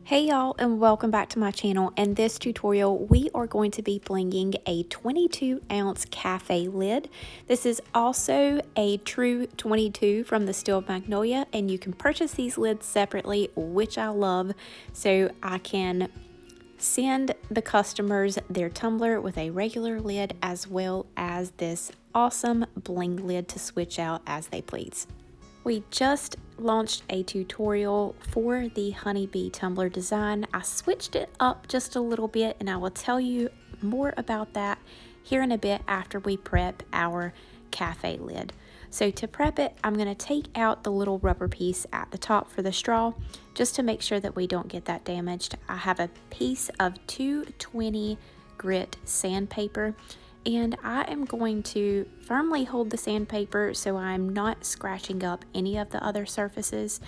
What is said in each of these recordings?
Hey y'all, and welcome back to my channel. In this tutorial we are going to be blinging a 22-ounce cafe lid. This is also a true 22 from the Steel Magnolia, and you can purchase these lids separately, which I love, so I can send the customers their tumbler with a regular lid as well as this awesome bling lid to switch out as they please. We just launched a tutorial for the honeybee tumbler design. I switched it up just a little bit, and I will tell you more about that here in a bit after we prep our cafe lid. So to prep it, I'm going to take out the little rubber piece at the top for the straw just to make sure that we don't get that damaged. I have a piece of 220 grit sandpaper, and I am going to firmly hold the sandpaper so I'm not scratching up any of the other surfaces.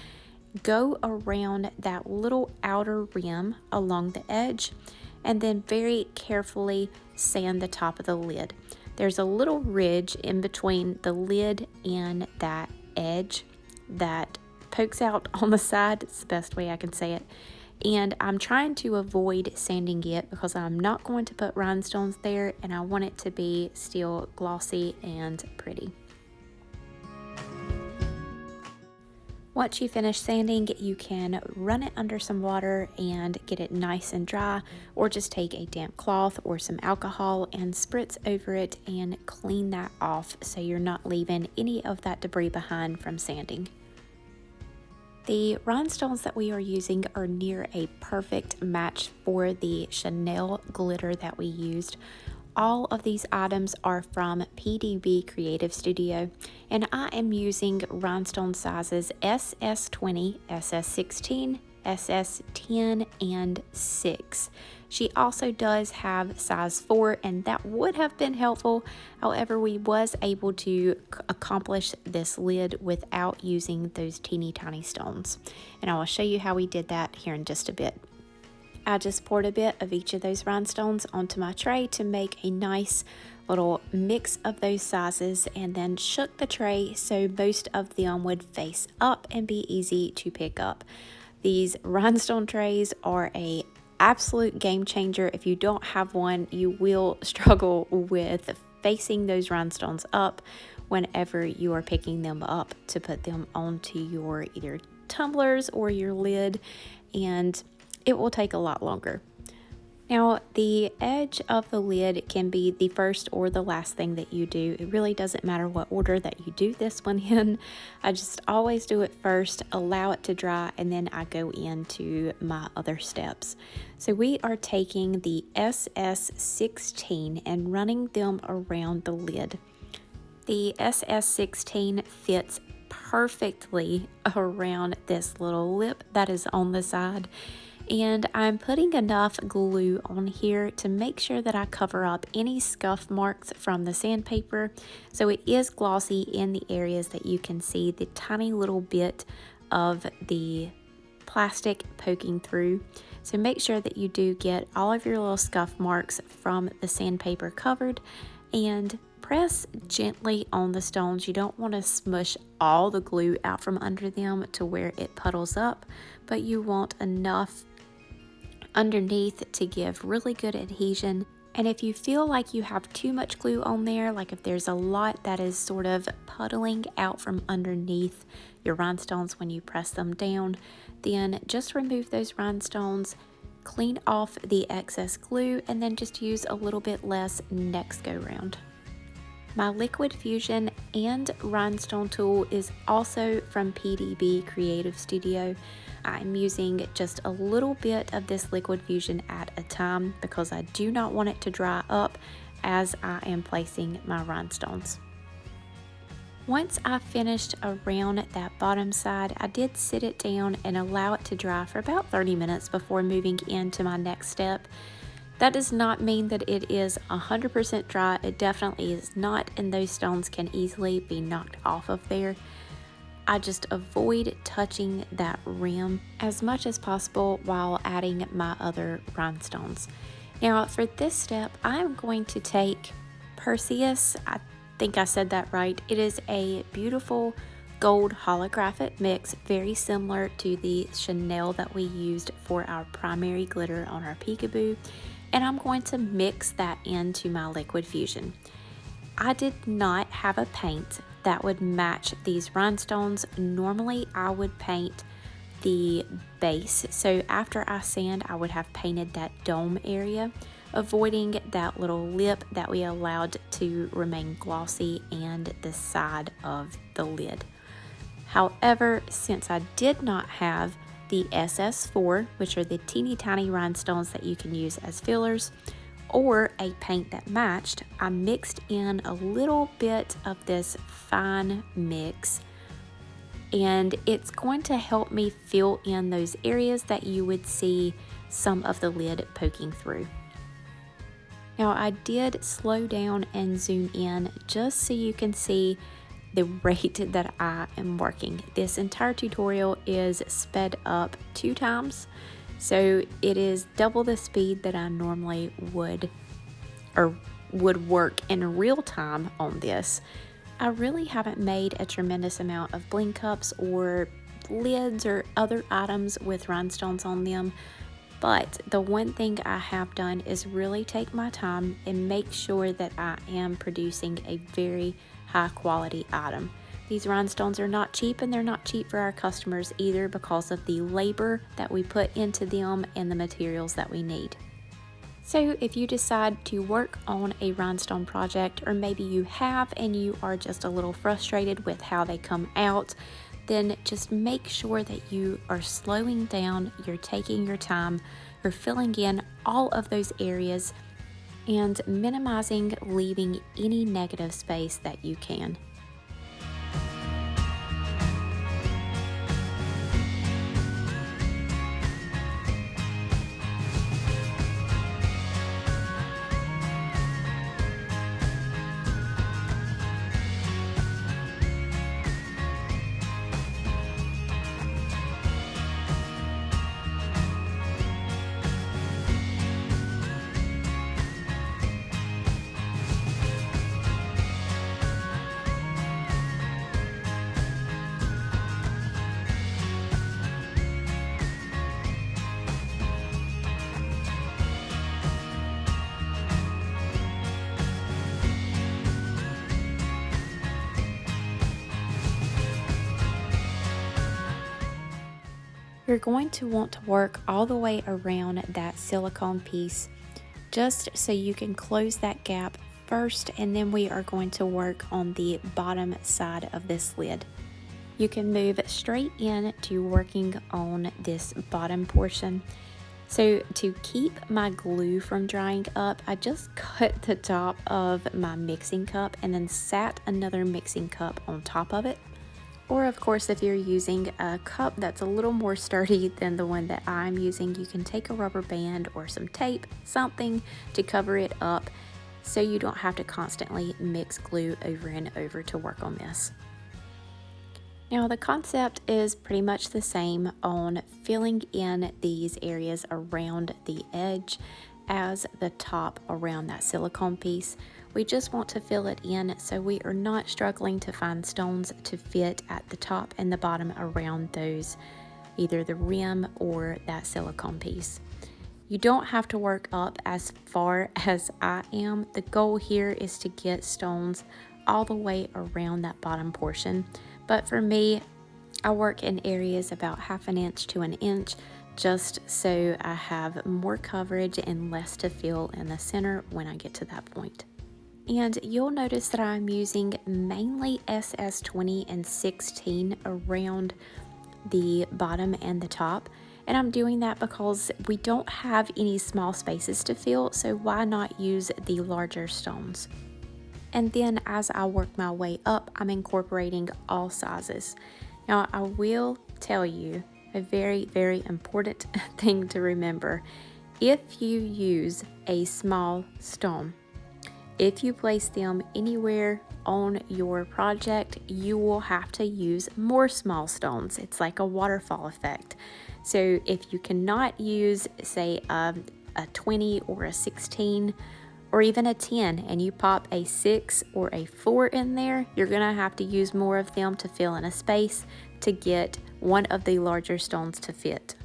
Go around that little outer rim along the edge, and then very carefully sand the top of the lid. There's a little ridge in between the lid and that edge that pokes out on the side. It's the best way I can say it. And I'm trying to avoid sanding it because I'm not going to put rhinestones there, and I want it to be still glossy and pretty. Once you finish sanding, you can run it under some water and get it nice and dry, or just take a damp cloth or some alcohol and spritz over it and clean that off so you're not leaving any of that debris behind from sanding. The rhinestones that we are using are near a perfect match for the Chanel glitter that we used. All of these items are from PDB Creative Studio, and I am using rhinestone sizes SS20, SS16, SS10, and 6. She also does have size 4, and that would have been helpful. However, we was able to accomplish this lid without using those teeny tiny stones, and I will show you how we did that here in just a bit. I just poured a bit of each of those rhinestones onto my tray to make a nice little mix of those sizes, and then shook the tray so most of them would face up and be easy to pick up. These rhinestone trays are a absolute game changer. If you don't have one, you will struggle with facing those rhinestones up whenever you are picking them up to put them onto your either tumblers or your lid, and it will take a lot longer. Now, the edge of the lid can be the first or the last thing that you do. It really doesn't matter what order that you do this one in. I just always do it first, allow it to dry, and then I go into my other steps. So we are taking the SS16 and running them around the lid. The SS16 fits perfectly around this little lip that is on the side, and I'm putting enough glue on here to make sure that I cover up any scuff marks from the sandpaper, so it is glossy in the areas that you can see the tiny little bit of the plastic poking through. So make sure that you do get all of your little scuff marks from the sandpaper covered, and press gently on the stones. You don't want to smush all the glue out from under them to where it puddles up, but you want enough underneath to give really good adhesion. And if you feel like you have too much glue on there, like if there's a lot that is sort of puddling out from underneath your rhinestones when you press them down, then just remove those rhinestones, clean off the excess glue, and then just use a little bit less next go round. My liquid fusion and rhinestone tool is also from PDB Creative Studio. I'm using just a little bit of this liquid fusion at a time because I do not want it to dry up as I am placing my rhinestones. Once I finished around that bottom side, I did sit it down and allow it to dry for about 30 minutes before moving into my next step. That does not mean that it is 100% dry. It definitely is not, and those stones can easily be knocked off of there. I just avoid touching that rim as much as possible while adding my other rhinestones. Now for this step, I'm going to take Perseus. I think I said that right. It is a beautiful gold holographic mix, very similar to the Chanel that we used for our primary glitter on our peekaboo, and I'm going to mix that into my liquid fusion. I did not have a paint that would match these rhinestones. Normally I would paint the base, so after I sand I would have painted that dome area, avoiding that little lip that we allowed to remain glossy and the side of the lid. However, since I did not have the SS4, which are the teeny tiny rhinestones that you can use as fillers, or a paint that matched, I mixed in a little bit of this fine mix, and it's going to help me fill in those areas that you would see some of the lid poking through. Now I did slow down and zoom in just so you can see the rate that I am working. This entire tutorial is sped up 2 times, so it is double the speed that I normally would work in real time on this. I really haven't made a tremendous amount of bling cups or lids or other items with rhinestones on them, but the one thing I have done is really take my time and make sure that I am producing a very high quality item. These rhinestones are not cheap, and they're not cheap for our customers either because of the labor that we put into them and the materials that we need. So if you decide to work on a rhinestone project, or maybe you have and you are just a little frustrated with how they come out, then just make sure that you are slowing down, you're taking your time, you're filling in all of those areas and minimizing leaving any negative space that you can. You're going to want to work all the way around that silicone piece just so you can close that gap first, and then we are going to work on the bottom side of this lid. You can move straight in to working on this bottom portion. So to keep my glue from drying up, I just cut the top of my mixing cup and then sat another mixing cup on top of it. Or of course, if you're using a cup that's a little more sturdy than the one that I'm using, you can take a rubber band or some tape, something to cover it up so you don't have to constantly mix glue over and over to work on this. Now the concept is pretty much the same on filling in these areas around the edge as the top around that silicone piece. We just want to fill it in so we are not struggling to find stones to fit at the top and the bottom around those, either the rim or that silicone piece. You don't have to work up as far as I am. The goal here is to get stones all the way around that bottom portion. But for me, I work in areas about 1/2 inch to 1 inch, just so I have more coverage and less to fill in the center when I get to that point. And you'll notice that I'm using mainly SS20 and 16 around the bottom and the top. And I'm doing that because we don't have any small spaces to fill, so why not use the larger stones? And then as I work my way up, I'm incorporating all sizes. Now I will tell you a very, very important thing to remember. If you use a small stone, if you place them anywhere on your project, you will have to use more small stones. It's like a waterfall effect. So if you cannot use, say, a 20 or a 16 or even a 10 and you pop a 6 or a 4 in there, you're gonna have to use more of them to fill in a space to get one of the larger stones to fit.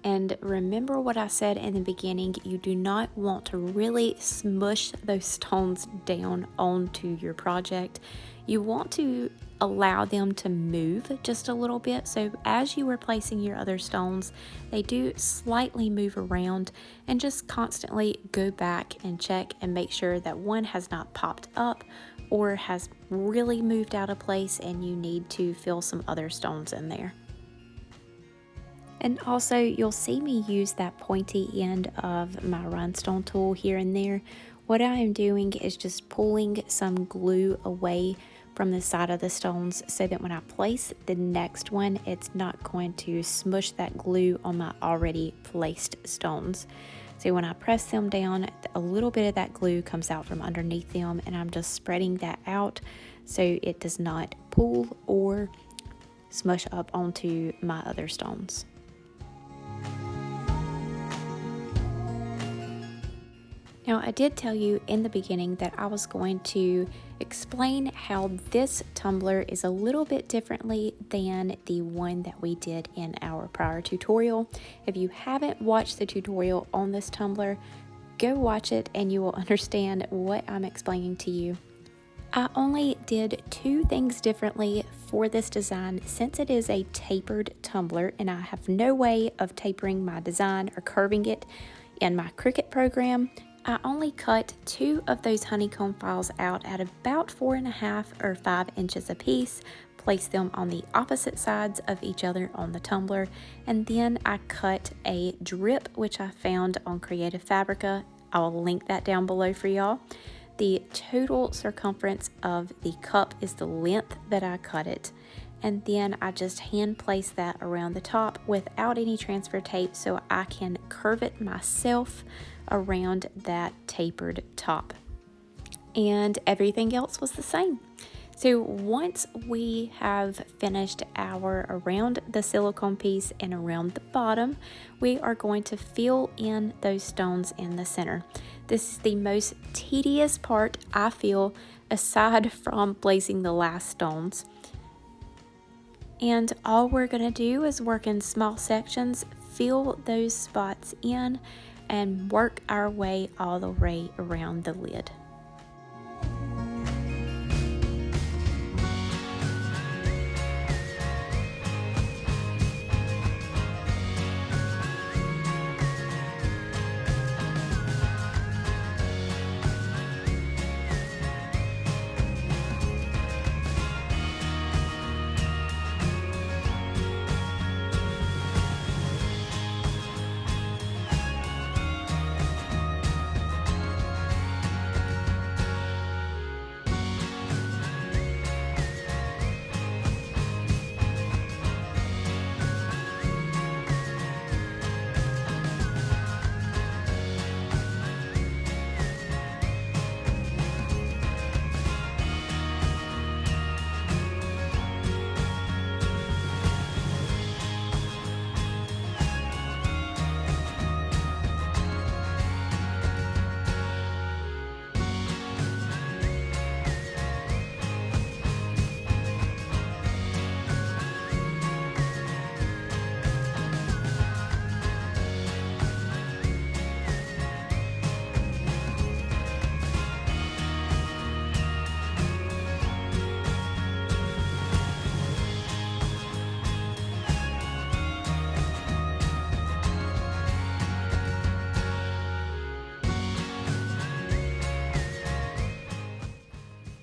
And remember what I said in the beginning, you do not want to really smush those stones down onto your project. You want to allow them to move just a little bit. So as you are placing your other stones, they do slightly move around, and just constantly go back and check and make sure that one has not popped up or has really moved out of place and you need to fill some other stones in there. And also, you'll see me use that pointy end of my rhinestone tool here and there. What I am doing is just pulling some glue away from the side of the stones so that when I place the next one, it's not going to smush that glue on my already placed stones. So when I press them down, a little bit of that glue comes out from underneath them, and I'm just spreading that out so it does not pull or smush up onto my other stones. Now, I did tell you in the beginning that I was going to explain how this tumbler is a little bit differently than the one that we did in our prior tutorial. If you haven't watched the tutorial on this tumbler, go watch it and you will understand what I'm explaining to you. I only did 2 things differently for this design since it is a tapered tumbler and I have no way of tapering my design or curving it in my Cricut program. I only cut 2 of those honeycomb files out at about 4.5 or 5 inches apiece, placed them on the opposite sides of each other on the tumbler, and then I cut a drip which I found on Creative Fabrica. I'll link that down below for y'all. The total circumference of the cup is the length that I cut it, and then I just hand place that around the top without any transfer tape so I can curve it myself around that tapered top. And everything else was the same. So once we have finished our around the silicone piece and around the bottom, we are going to fill in those stones in the center. This is the most tedious part, I feel, aside from placing the last stones. And all we're going to do is work in small sections, fill those spots in, and work our way all the way around the lid.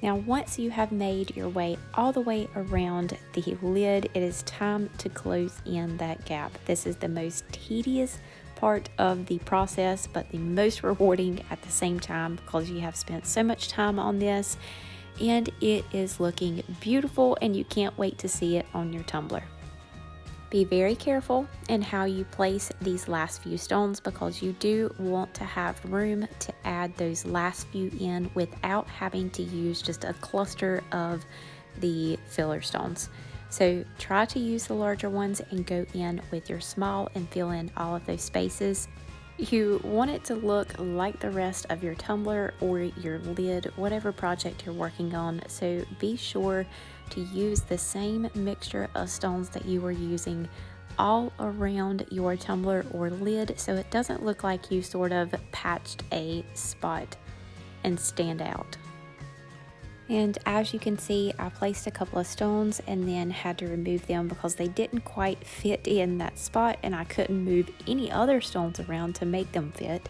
Now, once you have made your way all the way around the lid, it is time to close in that gap. This is the most tedious part of the process, but the most rewarding at the same time because you have spent so much time on this and it is looking beautiful and you can't wait to see it on your tumbler. Be very careful in how you place these last few stones because you do want to have room to add those last few in without having to use just a cluster of the filler stones. So try to use the larger ones and go in with your small and fill in all of those spaces. You want it to look like the rest of your tumbler or your lid, whatever project you're working on, so be sure to use the same mixture of stones that you were using all around your tumbler or lid, so it doesn't look like you sort of patched a spot and stand out. And as you can see, I placed a couple of stones and then had to remove them because they didn't quite fit in that spot, and I couldn't move any other stones around to make them fit.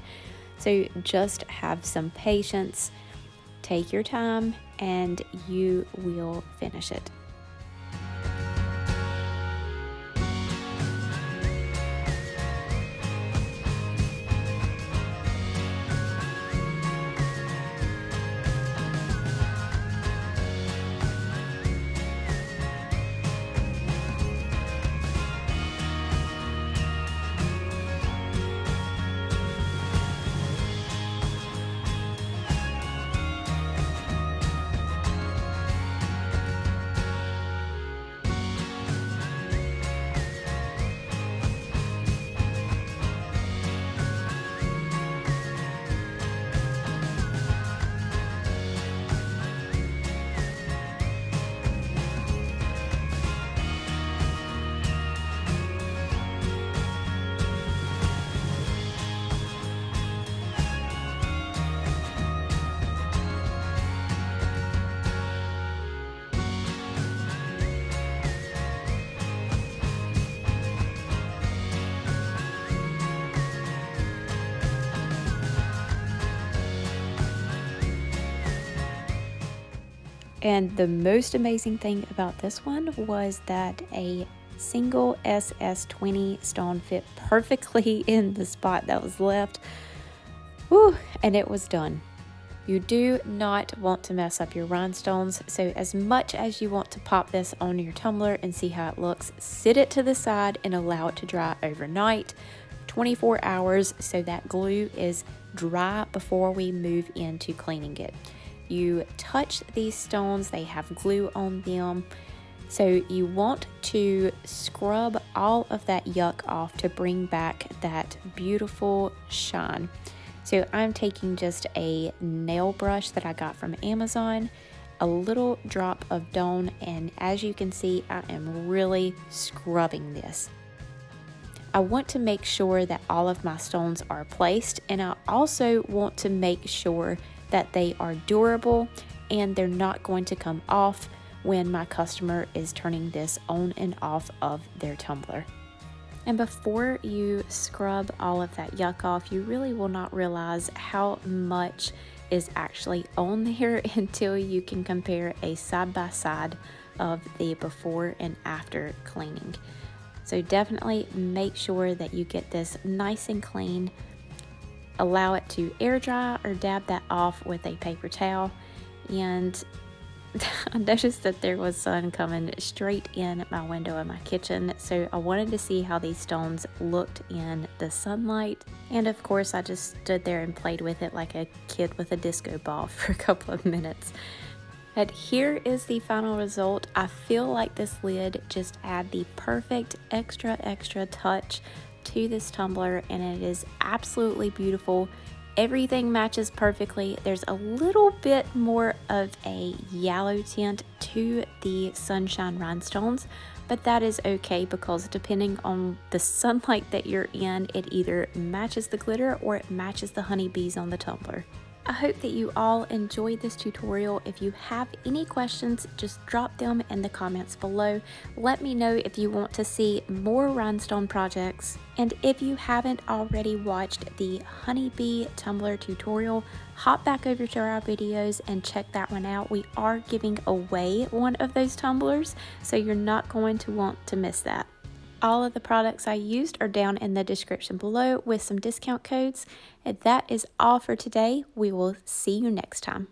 So just have some patience, take your time, and you will finish it. And the most amazing thing about this one was that a single SS20 stone fit perfectly in the spot that was left. Whew, and it was done. You do not want to mess up your rhinestones, so as much as you want to pop this on your tumbler and see how it looks, sit it to the side and allow it to dry overnight, 24 hours, so that glue is dry before we move into cleaning it. You touch these stones, they have glue on them, so you want to scrub all of that yuck off to bring back that beautiful shine. So I'm taking just a nail brush that I got from Amazon, a little drop of Dawn, and as you can see, I am really scrubbing this. I want to make sure that all of my stones are placed, and I also want to make sure that they are durable and they're not going to come off when my customer is turning this on and off of their tumbler. And before you scrub all of that yuck off, you really will not realize how much is actually on there until you can compare a side-by-side of the before and after cleaning. So definitely make sure that you get this nice and clean. Allow it to air dry or dab that off with a paper towel. And I noticed that there was sun coming straight in my window in my kitchen, so I wanted to see how these stones looked in the sunlight. And of course, I just stood there and played with it like a kid with a disco ball for a couple of minutes. But here is the final result. I feel like this lid just add the perfect extra touch to this tumbler, and it is absolutely beautiful. Everything matches perfectly. There's a little bit more of a yellow tint to the sunshine rhinestones, but that is okay because depending on the sunlight that you're in, it either matches the glitter or it matches the honeybees on the tumbler. I hope that you all enjoyed this tutorial. If you have any questions, just drop them in the comments below. Let me know if you want to see more rhinestone projects. And if you haven't already watched the honeybee tumbler tutorial, hop back over to our videos and check that one out. We are giving away one of those tumblers, so you're not going to want to miss that. All of the products I used are down in the description below with some discount codes. And that is all for today. We will see you next time.